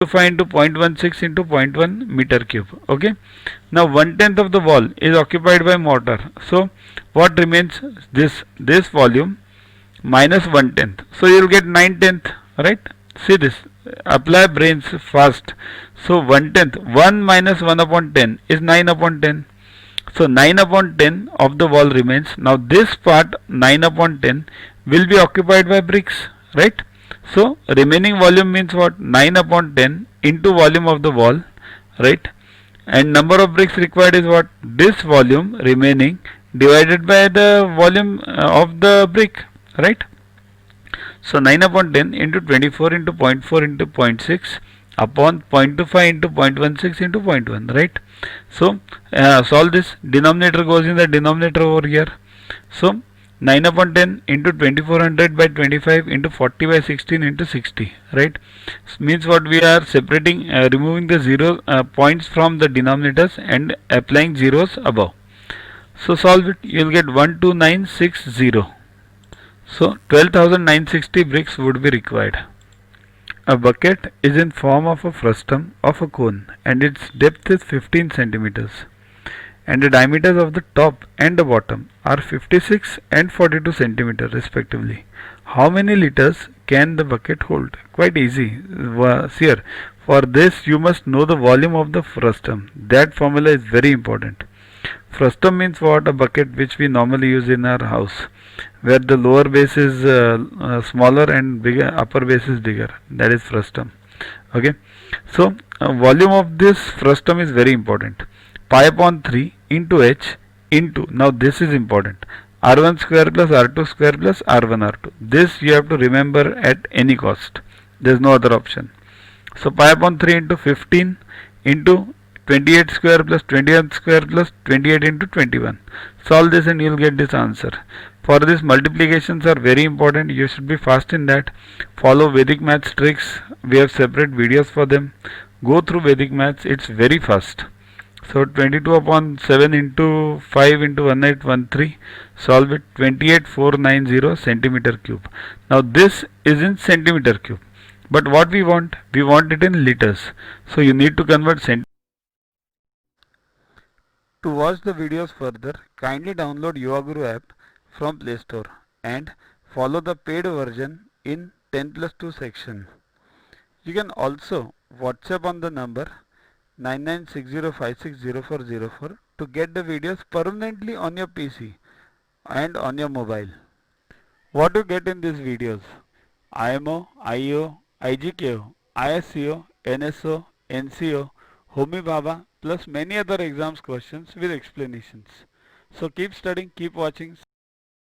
0.25 into 0.16 into 0.1 meter cube. Okay. Now 1/10 of the wall is occupied by mortar. So what remains? This volume minus 1/10. So you will get 9/10, right? See this. Apply brains fast. So 1/10, 1 minus 1 upon 10 is 9 upon 10. So 9 upon 10 of the wall remains. Now this part 9 upon 10 will be occupied by bricks, right? So remaining volume means what? 9 upon 10 into volume of the wall, right? And number of bricks required is what? This volume remaining divided by the volume of the brick, right? So 9 upon 10 into 24 into 0.4 into 0.6 upon 0.25 into 0.16 into 0.1, right? So solve this. Denominator goes in the denominator over here. So 9 upon 10 into 2400 by 25 into 40 by 16 into 60, right? Means what? We are separating, removing the zero points from the denominators and applying zeros above. So solve it. You will get 12960. So 12,960 bricks would be required. A bucket is in form of a frustum of a cone and its depth is 15 centimeters. And the diameters of the top and the bottom are 56 and 42 centimeters respectively. How many liters can the bucket hold? Quite easy. Here, for this you must know the volume of the frustum. That formula is very important. Frustum means what? A bucket which we normally use in our house, where the lower base is smaller and bigger, upper base is bigger. That is frustum. Okay. So volume of this frustum is very important. Pi upon 3 into h into, now this is important, r1 square plus r2 square plus r1 r2. This you have to remember at any cost. There is no other option. So pi upon 3 into 15 into 28 square plus 21 square plus 28 into 21. Solve this and you will get this answer. For this, multiplications are very important. You should be fast in that. Follow Vedic maths tricks. We have separate videos for them. Go through Vedic maths. It's very fast. So 22 upon 7 into 5 into 1813. Solve it. 28490 centimeter cube. Now this is in centimeter cube. But what we want? We want it in liters. So you need to convert centimeters. To watch the videos further, kindly download YuvaGuru app from Play Store and follow the paid version in 10+2 section. You can also WhatsApp on the number 9960560404 to get the videos permanently on your PC and on your mobile. What you get in these videos? IMO, IO, IGKO, ISCO, NSO, NCO, Homi Bhabha plus many other exams questions with explanations. So keep studying, keep watching.